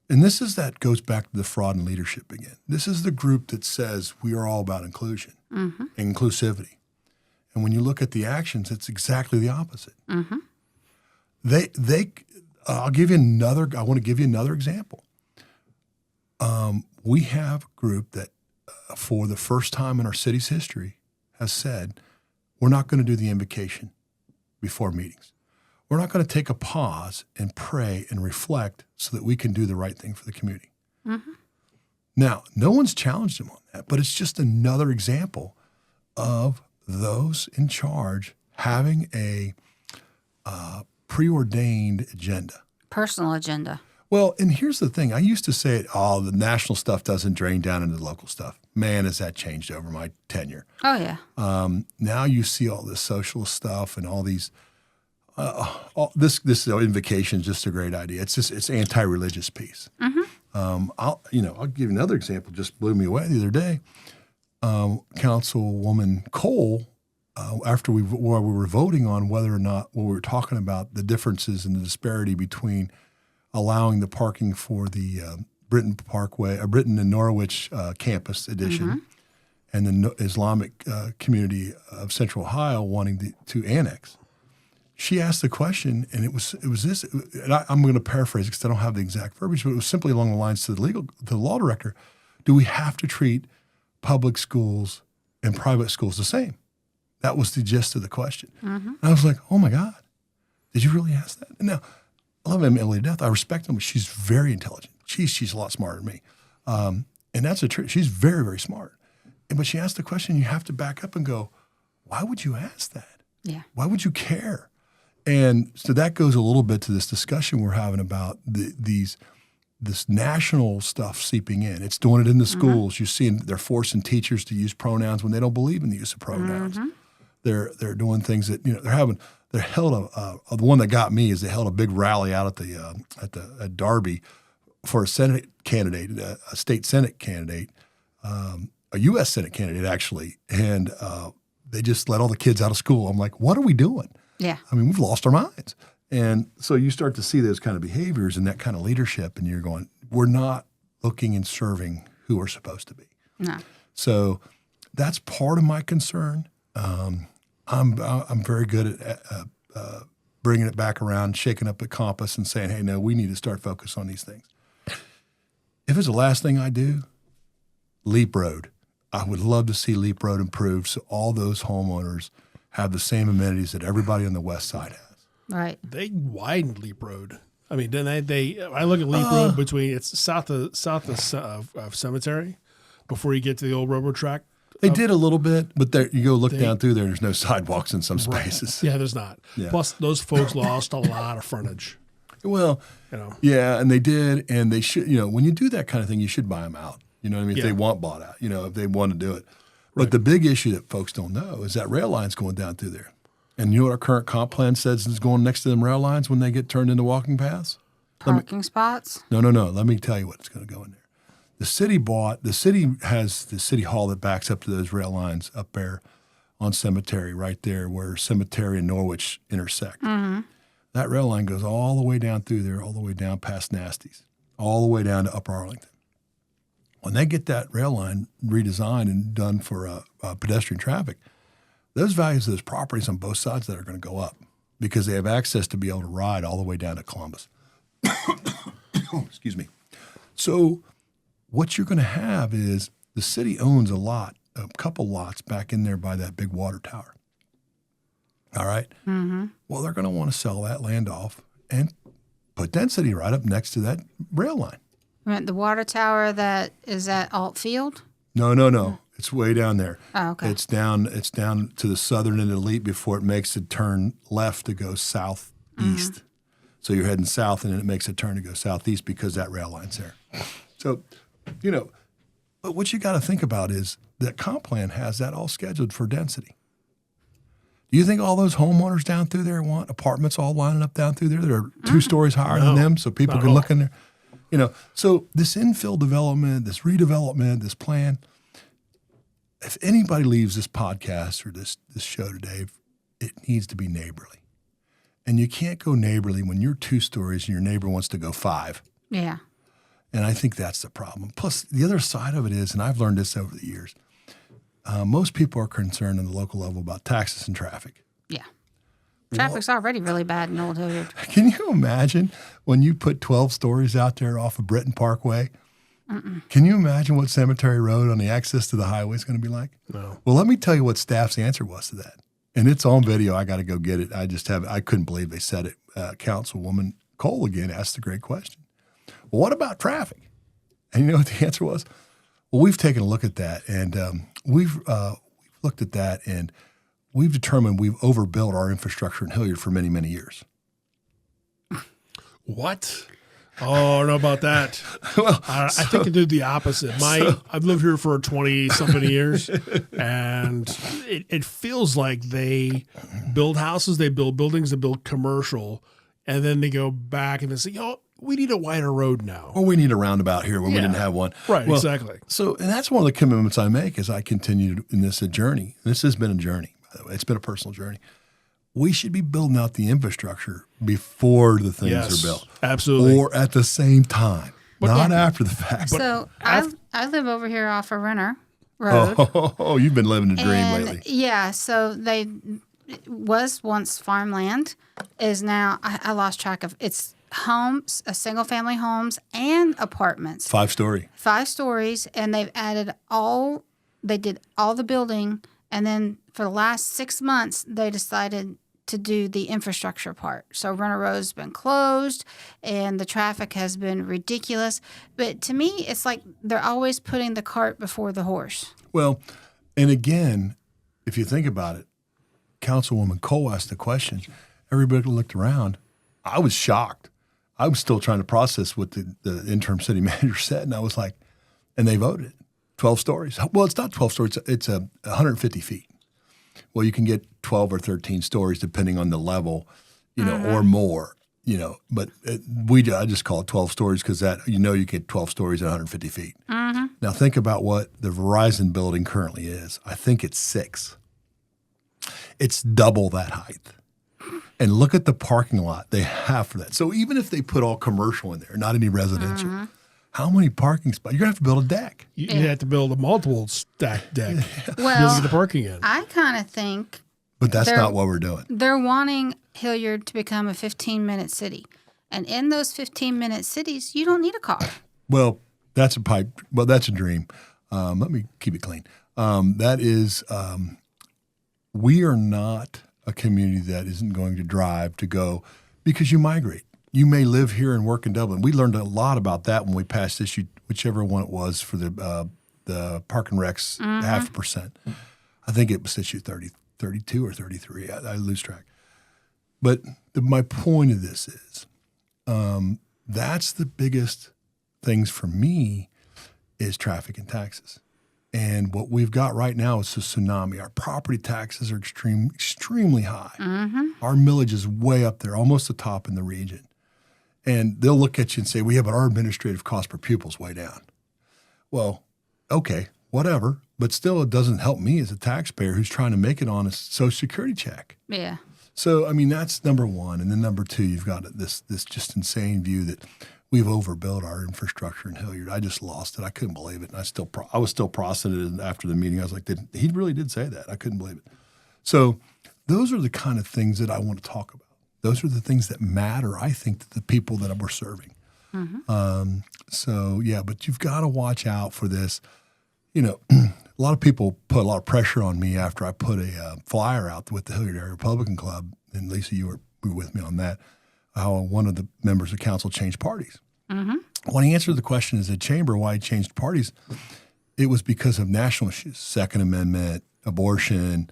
And that goes back to the fraud and leadership again. This is the group that says we are all about inclusion and inclusivity. And when you look at the actions, it's exactly the opposite. Mm-hmm. I want to give you another example. We have a group that for the first time in our city's history has said, we're not going to do the invocation before meetings. We're not going to take a pause and pray and reflect so that we can do the right thing for the community. Mm-hmm. Now, no one's challenged them on that, but it's just another example of those in charge having a preordained agenda. Personal agenda. Well, and here's the thing. I used to say, the national stuff doesn't drain down into the local stuff. Man, has that changed over my tenure. Oh, yeah. Now you see all this socialist stuff and all these this invocation is just a great idea. It's anti-religious peace. Mm-hmm. I'll give you another example. Just blew me away the other day. Councilwoman Cole, after we were voting on whether or not we were talking about the differences and the disparity between allowing the parking for the Britton and Norwich campus edition, and the Islamic community of Central Ohio wanting to annex. She asked the question, and it was this. And I'm going to paraphrase it because I don't have the exact verbiage, but it was simply along the lines to the law director: do we have to treat public schools and private schools the same? That was the gist of the question. Mm-hmm. And I was like, oh my God, did you really ask that? And now, I love Emily to death. I respect her, but she's very intelligent. She's a lot smarter than me, and that's the truth. She's very, very smart. But she asked the question. You have to back up and go, why would you ask that? Yeah. Why would you care? And so that goes a little bit to this discussion we're having about this national stuff seeping in. It's doing it in the schools. You see, they're forcing teachers to use pronouns when they don't believe in the use of pronouns. Mm-hmm. They're doing things that they held the one that got me is they held a big rally out at Darby for a Senate candidate, a state Senate candidate, a U.S. Senate candidate actually, and they just let all the kids out of school. I'm like, what are we doing? Yeah. I mean, we've lost our minds. And so you start to see those kind of behaviors and that kind of leadership, and you're going, we're not looking and serving who we're supposed to be. No. So that's part of my concern. I'm very good at bringing it back around, shaking up the compass and saying, hey, no, we need to start focus on these things. If it's the last thing I do, Leap Road. I would love to see Leap Road improved so all those homeowners have the same amenities that everybody on the west side has. Right. They widened Leap Road. I mean, then I look at Leap Road between it's south of Cemetery before you get to the old railroad track. They did a little bit, but there you go look down through there. There's no sidewalks in some spaces. Right. Yeah, there's not. Yeah. Plus, those folks lost a lot of frontage. Well, yeah, and they did, and they should. When you do that kind of thing, you should buy them out. You know what I mean? If they want bought out, if they want to do it. Right. But the big issue that folks don't know is that rail line's going down through there. And you know what our current comp plan says is going next to them rail lines when they get turned into walking paths? Parking spots? No. Let me tell you what's going to go in there. The city has the city hall that backs up to those rail lines up there on Cemetery, right there where Cemetery and Norwich intersect. Mm-hmm. That rail line goes all the way down through there, all the way down past Nasty's, all the way down to Upper Arlington. When they get that rail line redesigned and done for pedestrian traffic, those values of those properties on both sides that are going to go up because they have access to be able to ride all the way down to Columbus. Excuse me. So what you're going to have is the city owns a couple lots back in there by that big water tower. All right. Well, they're going to want to sell that land off and put density right up next to that rail line. The water tower that is at Altfield? No. It's way down there. Oh, okay. It's down to the southern end of the leap before it makes a turn left to go southeast. So you're heading south, and then it makes a turn to go southeast because that rail line's there. So, but what you got to think about is that comp plan has that all scheduled for density. Do you think all those homeowners down through there want apartments all lining up down through there that are 2 stories higher than them so people can look in there? So this infill development, this redevelopment, this plan, if anybody leaves this podcast or this show today, it needs to be neighborly. And you can't go neighborly when you're 2 stories and your neighbor wants to go 5. Yeah. And I think that's the problem. Plus, the other side of it is, and I've learned this over the years, most people are concerned on the local level about taxes and traffic. Yeah. Traffic's already really bad in Old Hilliard. Can you imagine when you put 12 stories out there off of Britton Parkway? Can you imagine what Cemetery Road on the access to the highway is going to be like? No. Well, let me tell you what staff's answer was to that. And it's on video. I got to go get it. I couldn't believe they said it. Councilwoman Cole again asked a great question. Well, what about traffic? And you know what the answer was? Well, we've taken a look at that, and we've looked at that, and we've determined we've overbuilt our infrastructure in Hilliard for many, many years. What? Oh, I don't know about that. Well, I think I do the opposite. I've lived here for 20-something years, and it feels like they build houses, they build buildings, they build commercial, and then they go back and they say, we need a wider road now. Well, we need a roundabout here when we didn't have one. Right, well, exactly. So, and that's one of the commitments I make as I continue in this journey. This has been a journey, by the way. It's been a personal journey. We should be building out the infrastructure before the things are built. Absolutely. Or at the same time, not after the fact. So I live over here off of Renner Road. Oh, you've been living a dream lately. Yeah, so it was once farmland, is now, I lost track of, it's homes, single-family homes and apartments. 5-story. 5 stories, and they've added they did all the building, and then for the last 6 months, they decided to do the infrastructure part. So Renner Road's been closed, and the traffic has been ridiculous. But to me, it's like they're always putting the cart before the horse. Well, and again, if you think about it, Councilwoman Cole asked the question. Everybody looked around. I was shocked. I was still trying to process what the interim city manager said, and I was like, and they voted 12 stories. Well, it's not 12 stories. It's 150 feet. Well, you can get 12 or 13 stories depending on the level, or more, But I just call it 12 stories because you get 12 stories at 150 feet. Now think about what the Verizon building currently is. I think it's 6. It's double that height. And look at the parking lot they have for that. So even if they put all commercial in there, not any residential, how many parking spots? You're going to have to build a deck. You have to build a multiple stack deck Well, to get the parking in. I kind of think But that's not what we're doing. they're wanting Hilliard to become a 15-minute city. And in those 15-minute cities, you don't need a car. Well, that's a dream. Let me keep it clean. That is, we are not a community that isn't going to drive to go because you migrate. You may live here and work in Dublin. We learned a lot about that when we passed issue, whichever one it was for the Park and Rec's 0.5%. I think it was issue 32 or 33. I lose track. But my point of this is that's the biggest things for me is traffic and taxes. And what we've got right now is a tsunami. Our property taxes are extremely high. Our millage is way up there, almost the top in the region. And they'll look at you and say, well, yeah, but our administrative cost per pupil is way down. Well, okay, whatever. But still, it doesn't help me as a taxpayer who's trying to make it on a Social Security check. Yeah. So, I mean, that's number one. And then number two, you've got this just insane view that we've overbuilt our infrastructure in Hilliard. I just lost it. I couldn't believe it. And I was still processing it after the meeting. I was like, he really did say that. I couldn't believe it. So those are the kind of things that I want to talk about. Those are the things that matter, I think, to the people that we're serving. So, yeah, but you've got to watch out for this. a lot of people put a lot of pressure on me after I put a flyer out with the Hilliard Area Republican Club, and Lisa, you were with me on that, how one of the members of council changed parties. When he answered the question as a chamber why he changed parties, it was because of national issues, Second Amendment, abortion.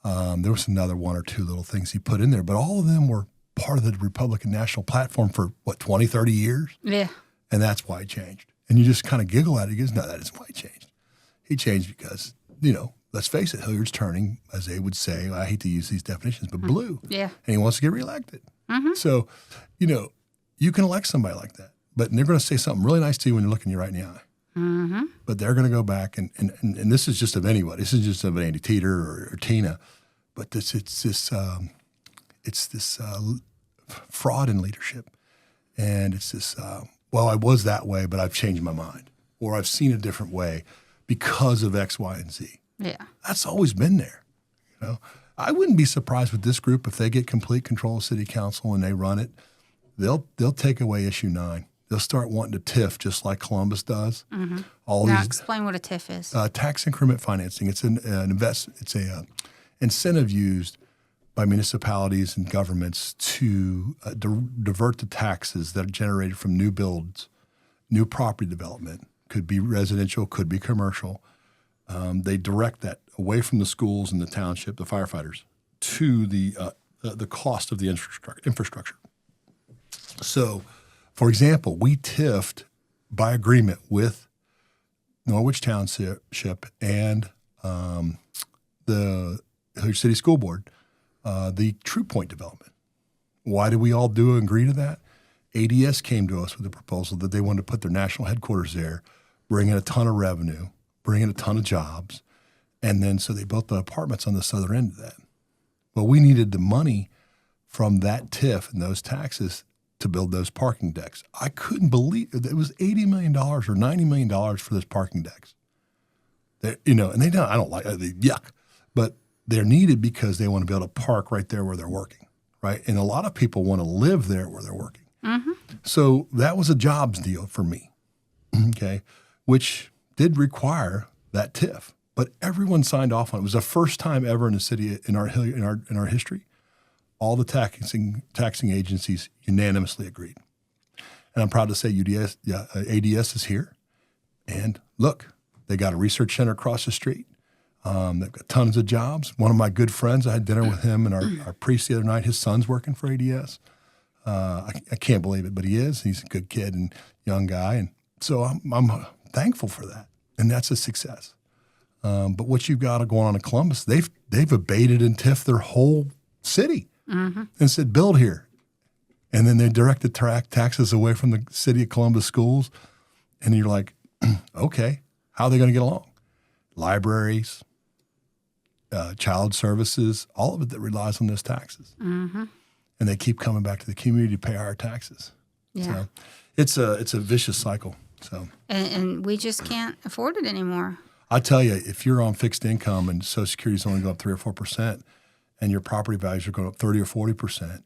There was another one or two little things he put in there, but all of them were part of the Republican national platform for, 20, 30 years? Yeah. And that's why he changed. And you just kind of giggle at it. He goes, no, that isn't why he changed. He changed because, let's face it, Hilliard's turning, as they would say, I hate to use these definitions, but blue. Yeah. And he wants to get reelected. So, you can elect somebody like that, but they're going to say something really nice to you when they're looking you right in the eye. But they're going to go back, and this is just of anybody. This is just of Andy Teeter or Tina, but it's this fraud in leadership, and it's this. I was that way, but I've changed my mind, or I've seen a different way because of X, Y, and Z. Yeah, that's always been there. I wouldn't be surprised with this group if they get complete control of city council and they run it. They'll take away issue 9. They'll start wanting to TIF just like Columbus does. Now explain what a TIF is. Tax increment financing. It's It's a incentive used by municipalities and governments to divert the taxes that are generated from new builds, new property development. Could be residential, could be commercial. They direct that away from the schools and the township, the firefighters, to the cost of the infrastructure. So, for example, we TIF'd by agreement with Norwich Township and the Hilliard City School Board, the True Point development. Why did we all agree to that? ADS came to us with a proposal that they wanted to put their national headquarters there, bring in a ton of revenue, bring in a ton of jobs, and then so they built the apartments on the southern end of that. Well, we needed the money from that TIF and those taxes to build those parking decks. I couldn't believe it was $80 million or $90 million for those parking decks. And they don't. I don't like yuck, but they're needed because they want to be able to park right there where they're working, right? And a lot of people want to live there where they're working. So that was a jobs deal for me, okay, which did require that TIF, but everyone signed off on it. It was the first time ever in the city in our history. All the taxing agencies unanimously agreed. And I'm proud to say ADS is here. And look, they got a research center across the street. They've got tons of jobs. One of my good friends, I had dinner with him in our priest the other night. His son's working for ADS. I can't believe it, but he is. He's a good kid and young guy. And so I'm thankful for that. And that's a success. But what you've got going on in Columbus, they've abated and TIF'd their whole city. And said, build here. And then they directed taxes away from the city of Columbus schools. And you're like, okay, how are they going to get along? Libraries, child services, all of it that relies on those taxes. And they keep coming back to the community to pay our taxes. Yeah. So it's a vicious cycle. So and we just can't afford it anymore. I tell you, if you're on fixed income and Social Security's only going up 3 or 4%, and your property values are going up 30 or 40%,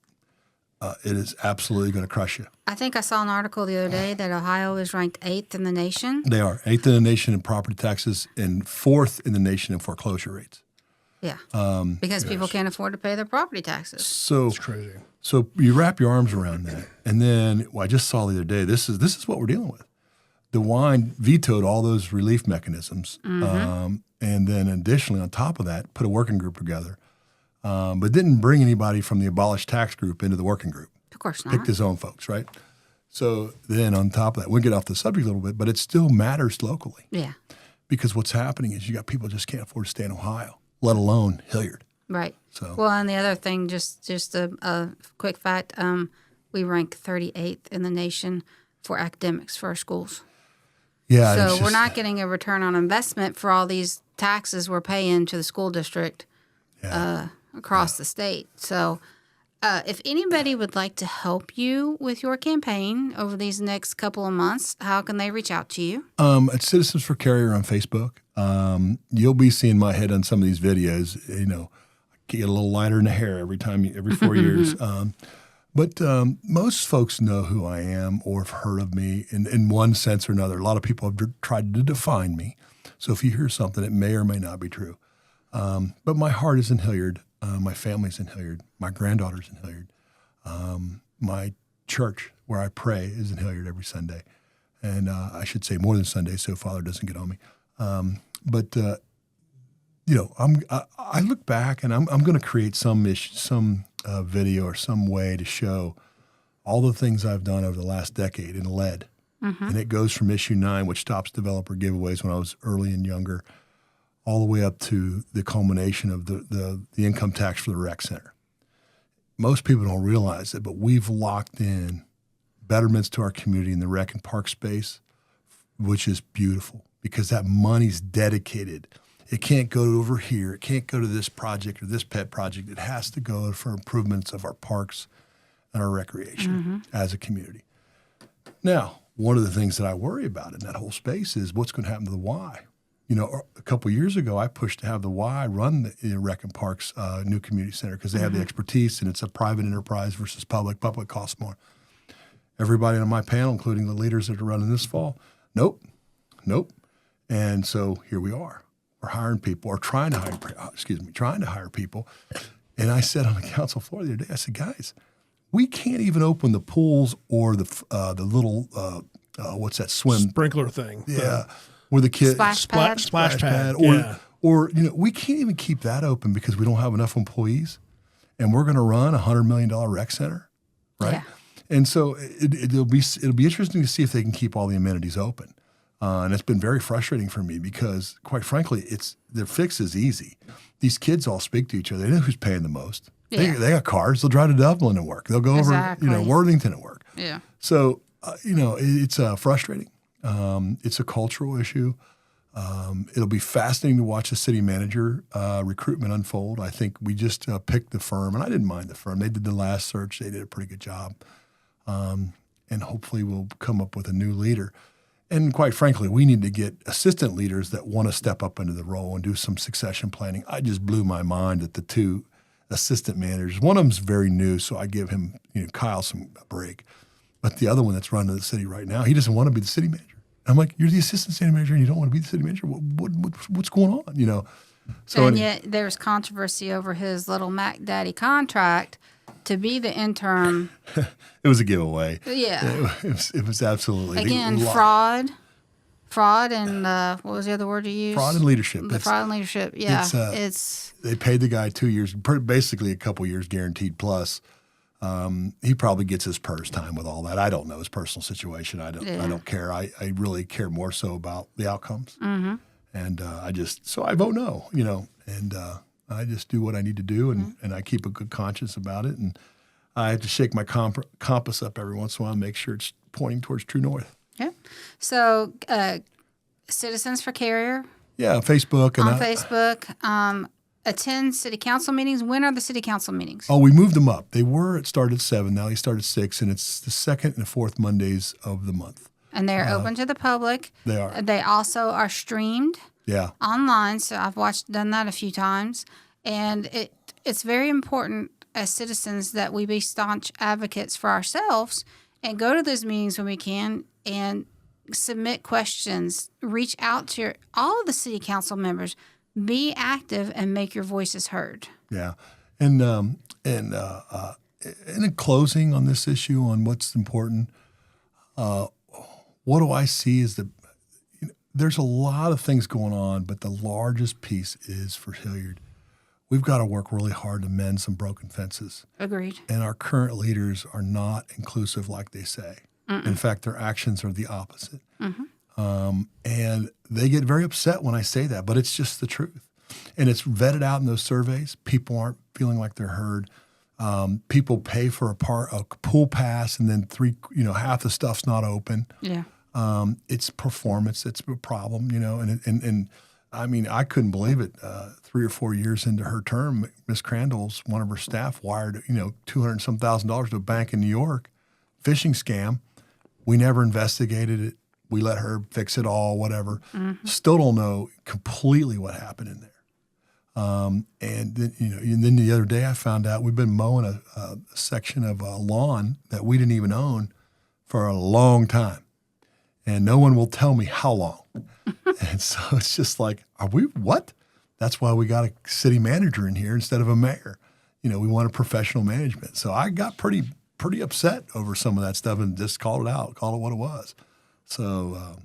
it is absolutely going to crush you. I think I saw an article the other day that Ohio is ranked 8th in the nation. They are 8th in the nation in property taxes and 4th in the nation in foreclosure rates. Yeah, because people can't afford to pay their property taxes. So It's crazy. So you wrap your arms around that, and then I just saw the other day. This is what we're dealing with. DeWine vetoed all those relief mechanisms, and then additionally on top of that, put a working group together. But didn't bring anybody from the abolished tax group into the working group. Of course not. Picked his own folks, right? So then on top of that, we'll get off the subject a little bit, but it still matters locally. Yeah. Because what's happening is you got people just can't afford to stay in Ohio, let alone Hilliard. Right. So well, and the other thing, just a quick fact, we rank 38th in the nation for academics for our schools. Yeah. So we're not getting a return on investment for all these taxes we're paying to the school district. Across the state. So if anybody would like to help you with your campaign over these next couple of months, how can they reach out to you? It's Citizens for Carrier on Facebook. You'll be seeing my head on some of these videos. I get a little lighter in the hair every 4 years. But most folks know who I am or have heard of me in one sense or another. A lot of people have tried to define me. So if you hear something, it may or may not be true. But my heart is in Hilliard. My family's in Hilliard. My granddaughter's in Hilliard. My church where I pray is in Hilliard every Sunday. And I should say more than Sunday so Father doesn't get on me. I look back and I'm going to create some video or some way to show all the things I've done over the last decade in lead. Mm-hmm. And it goes from issue 9, which stops developer giveaways when I was early and younger, all the way up to the culmination of the income tax for the rec center. Most people don't realize it, but we've locked in betterments to our community in the rec and park space, which is beautiful because that money's dedicated. It can't go over here. It can't go to this project or this pet project. It has to go for improvements of our parks and our recreation as a community. Now, one of the things that I worry about in that whole space is what's going to happen to the Y. You know, a couple of years ago, I pushed to have the Y run the Rec and Parks new community center because they have the expertise and it's a private enterprise versus public. Public costs more. Everybody on my panel, including the leaders that are running this fall, nope. And so here we are. We're hiring people or trying to hire people. And I said on the council floor the other day, I said, guys, we can't even open the pools or the little, what's that swim? Sprinkler thing. Yeah. Where the kids Splash pad. Or we can't even keep that open because we don't have enough employees and we're going to run $100 million rec center. Right. Yeah. And so it'll be interesting to see if they can keep all the amenities open. And it's been very frustrating for me because, quite frankly, their fix is easy. These kids all speak to each other. They know who's paying the most. Yeah. They got cars. They'll drive to Dublin and work. They'll go over, Worthington and work. Yeah. So, it's frustrating. It's a cultural issue. It'll be fascinating to watch the city manager recruitment unfold. I think we just picked the firm, and I didn't mind the firm. They did the last search. They did a pretty good job. And hopefully we'll come up with a new leader. And quite frankly, we need to get assistant leaders that want to step up into the role and do some succession planning. I just blew my mind at the 2 assistant managers. One of them's very new, so I give him, Kyle, a break. But the other one that's running the city right now, he doesn't want to be the city manager. I'm like, you're the assistant city manager and you don't want to be the city manager? What's going on? So yet there's controversy over his little Mac Daddy contract to be the interim. It was a giveaway. Yeah. It was absolutely. Again, fraud, and what was the other word you used? Fraud and leadership. Fraud and leadership, yeah. They paid the guy 2 years, basically a couple years guaranteed plus. He probably gets his purse time with all that. I don't know his personal situation. I don't care. I really care more so about the outcomes. Mm-hmm. And so I vote no, and I just do what I need to do, and I keep a good conscience about it. And I have to shake my compass up every once in a while and make sure it's pointing towards true north. Yeah. So Citizens for Carrier. Yeah, Facebook. And Facebook. Attend city council meetings. When are the city council meetings? Oh, we moved them up. It started at 7. Now they start at 6, and it's the second and fourth Mondays of the month. And they're open to the public. They are. They also are streamed online. So I've done that a few times. And it's very important as citizens that we be staunch advocates for ourselves and go to those meetings when we can and submit questions, reach out to all of the city council members. Be active and make your voices heard. Yeah. And in closing on this issue on what's important, what do I see is there's a lot of things going on, but the largest piece is for Hilliard. We've got to work really hard to mend some broken fences. Agreed. And our current leaders are not inclusive like they say. Mm-mm. In fact, their actions are the opposite. Mm-hmm. And they get very upset when I say that, but it's just the truth. And it's vetted out in those surveys. People aren't feeling like they're heard. People pay for a pool pass and then half the stuff's not open. Yeah. It's performance. It's a problem, and I mean, I couldn't believe it. 3 or 4 years into her term, Miss Crandall's, one of her staff wired, $200,000 to a bank in New York, phishing scam. We never investigated it. We let her fix it all, whatever. Mm-hmm. Still don't know completely what happened in there. And then, and then the other day I found out we've been mowing a section of a lawn that we didn't even own for a long time. And no one will tell me how long. And so it's just like, are we what? That's why we got a city manager in here instead of a mayor. We want a professional management. So I got pretty upset over some of that stuff and just called it out, called it what it was. So,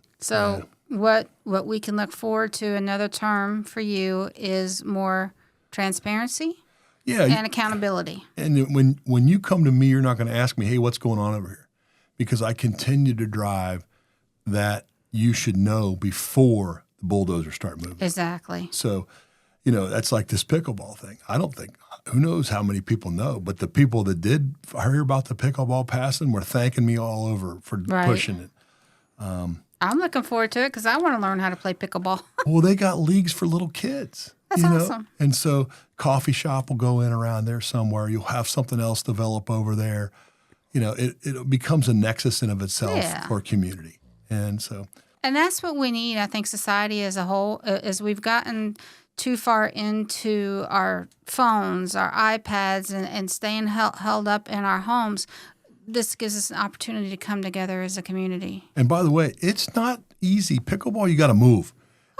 what we can look forward to another term for you is more transparency and accountability. And when you come to me, you're not going to ask me, hey, what's going on over here? Because I continue to drive that you should know before the bulldozers start moving. Exactly. So, that's like this pickleball thing. I don't think, who knows how many people know, but the people that did hear about the pickleball passing were thanking me all over for pushing it. I'm looking forward to it because I want to learn how to play pickleball. Well, they got leagues for little kids. That's awesome. And so coffee shop will go in around there somewhere. You'll have something else develop over there. It becomes a nexus in of itself for a community. And that's what we need, I think, society as a whole, is we've gotten too far into our phones, our iPads, and staying held up in our homes. This gives us an opportunity to come together as a community. And by the way, it's not easy. Pickleball, you got to move.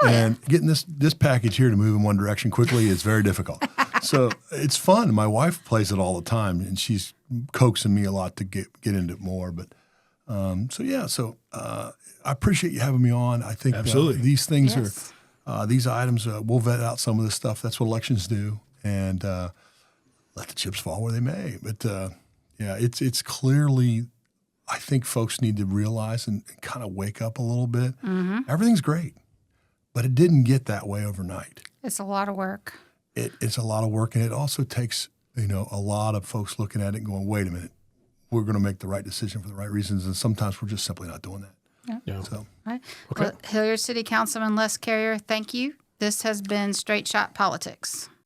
And getting this package here to move in one direction quickly is very difficult. So it's fun. My wife plays it all the time, and she's coaxing me a lot to get into it more. But I appreciate you having me on. I think these things are these items. We'll vet out some of this stuff. That's what elections do, and let the chips fall where they may. But it's clearly. I think folks need to realize and kind of wake up a little bit. Mm-hmm. Everything's great. But it didn't get that way overnight. It's a lot of work. It's a lot of work, and it also takes, a lot of folks looking at it and going, wait a minute, we're going to make the right decision for the right reasons, and sometimes we're just simply not doing that. Yeah. So, all right. Okay. Well, Hilliard City Councilman Les Carrier, thank you. This has been Straight Shot Politics.